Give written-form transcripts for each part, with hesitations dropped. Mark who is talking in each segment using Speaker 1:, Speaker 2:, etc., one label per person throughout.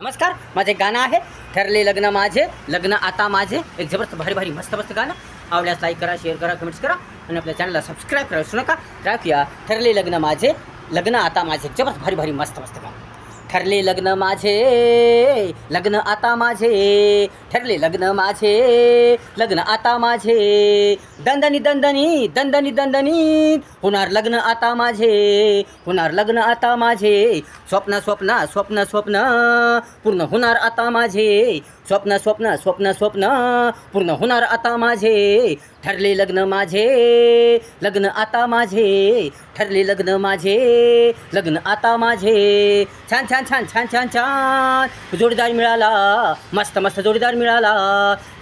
Speaker 1: नमस्कार, माझे गाणं आहे ठरले लग्न माझे, लग्न आता माझे. एक जबरदस्त भारी भारी मस्त मस्त गाणं. आवडल्यास लाईक करा, शेअर करा, कमेंट्स करा आणि आपल्या चॅनलला सबस्क्राईब करा विसरू नका. राखूया ठरले लग्न माझे, लग्न आता माझे. जबरदस्त भारी भारी मस्त मस्त गाणं. ठरले लग्न माझे, लग्न आता माझे. ठरले लग्न माझे, लग्न आता माझे. दंदनी दंदनी दंदनी दंदनी होणार लग्न आता माझे, होणार लग्न आता माझे. स्वप्न स्वप्न स्वप्न स्वप्न पूर्ण होणार आता माझे. स्वप्न स्वप्न स्वप्न स्वप्न पूर्ण होणार आता माझे. ठरले लग्न माझे, लग्न आता माझे. ठरले लग्न माझे, लग्न आता माझे. छान छान छान छान छान छान जोडीदार मिळाला, मस्त मस्त जोडीदार मिळाला.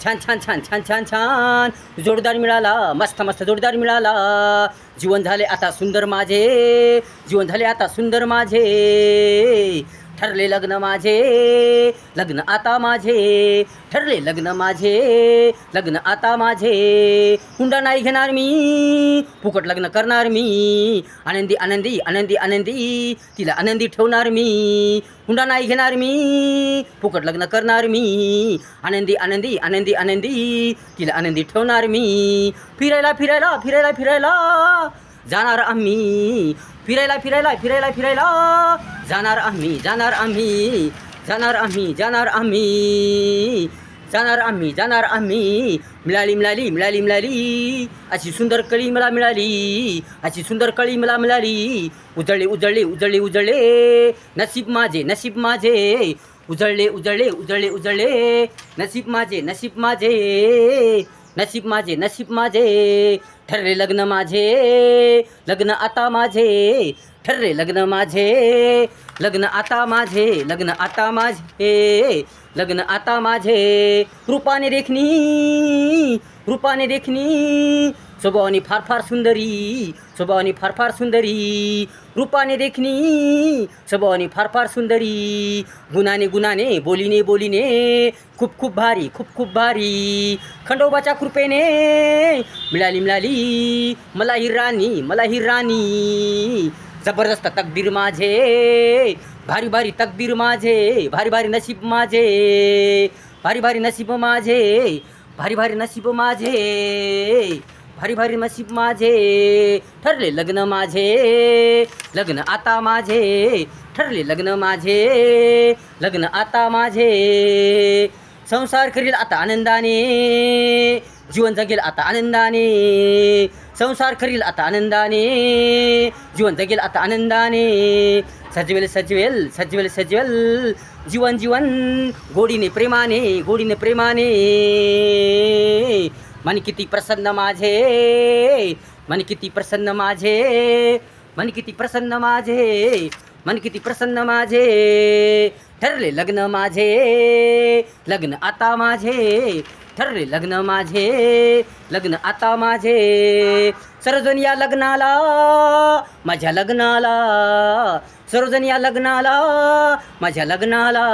Speaker 1: छान छान छान छान छान छान जोडीदार मिळाला, मस्त मस्त जोडीदार मिळाला. जीवन झाले आता सुंदर माझे, जीवन झाले आता सुंदर माझे. ठरले लग्न माझे, लग्न आता माझे. ठरले लग्न माझे, लग्न आता माझे. हुंडा नाही घेणार मी, फुकट लग्न करणार मी. आनंदी आनंदी आनंदी आनंदी तिला आनंदी ठेवणार मी. हुंडा नाही घेणार मी, फुकट लग्न करणार मी. आनंदी आनंदी आनंदी आनंदी तिला आनंदी ठेवणार मी. फिरायला फिरायला फिरायला फिरायला जाणार आम्ही. फिरायला फिरायला फिरायला फिरायला जाणार आम्ही, जाणार आम्ही, जाणार आम्ही, जाणार आम्ही, जाणार आम्ही, जाणार आम्ही. मिळाली मिळाली मिळाली मिळाली अशी सुंदर कळी मला मिळाली, अशी सुंदर कळी मला मिळाली. उजळले उजळले उजळले उजळले नशीब माझे, नशीब माझे. उजळले उजळले उजळले उजळले नशीब माझे, नशीब माझे. नशीब माझे, नशीब माझे. ठरले लग्न माझे, लग्न आता माझे. ठरले लग्न माझे, लग्न आता माझे. लग्न आता माझे, लग्न आता माझे. रूपाने देखणी, रूपाने देखणी स्वभावाने फार फार सुंदरी, स्वभावाने फार फार सुंदरी. रूपाने देखणी स्वभावाने फार फार सुंदरी. गुणाने गुणाने बोलीने बोलीने खूप खूप भारी, खूप खूप भारी. खंडोबाच्या कृपेने मिळाली मिळाली मला ही राणी, मला ही राणी. जबरदस्त तकदीर माझे, भारी भारी तकदीर माझे. भारी भारी नशीब माझे, भारी भारी नशीब माझे. भारी भारी नशीब माझे, भारी भारी नशीब माझे. ठरले लग्न माझे, लग्न आता माझे. ठरले लग्न माझे, लग्न आता माझे. संसार करील आता आनंदाने, जीवन जगेल आता आनंदाने. संसार करील आता आनंदाने, जीवन जगेल आता आनंदाने. सजवेल सजवेल सजवेल सजवेल जीवन जीवन गोडीने प्रेमाने, गोडीने प्रेमाने. मन किती प्रसन्न माझे, मन किती प्रसन्न माझे. मन किती प्रसन्न माझे, मन किती प्रसन्न माझे. ठरले लग्न माझे, लग्न आता माझे. ठरले लग्न माझे, लग्न आता माझे. सर्वजण या लग्नाला, माझ्या लग्नाला. सर्वजण या लग्नाला, माझ्या लग्नाला.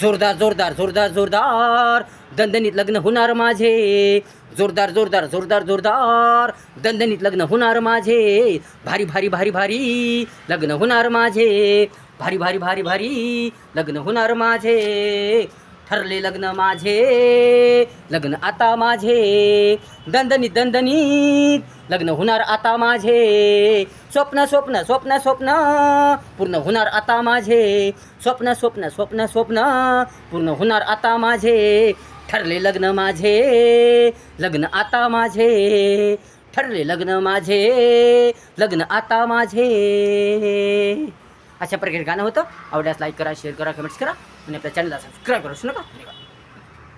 Speaker 1: जोरदार जोरदार जोरदार जोरदार दणदणीत लग्न होणार माझे. जोरदार जोरदार जोरदार जोरदार दणदणीत लग्न होणार माझे. भारी भारी भारी भारी लग्न होणार माझे. भारी भारी भारी भारी लग्न होणार माझे. ठरले लग्न माझे, लग्न आता माझे. दणदणीत दणदणीत लग्न होणार आता माझे. स्वप्न स्वप्न स्वप्न स्वप्न पूर्ण होणार आता माझे. स्वप्न स्वप्न स्वप्न स्वप्न पूर्ण होणार आता माझे. ठरले लग्न माझे, लग्न आता माझे. ठरले लग्न माझे, लग्न आता माझे. अशा प्रकारे गाणं होतं. आवडल्यास लाईक करा, शेअर करा, कमेंट्स करा आणि आपल्या चॅनलला सबस्क्राईब करू नका.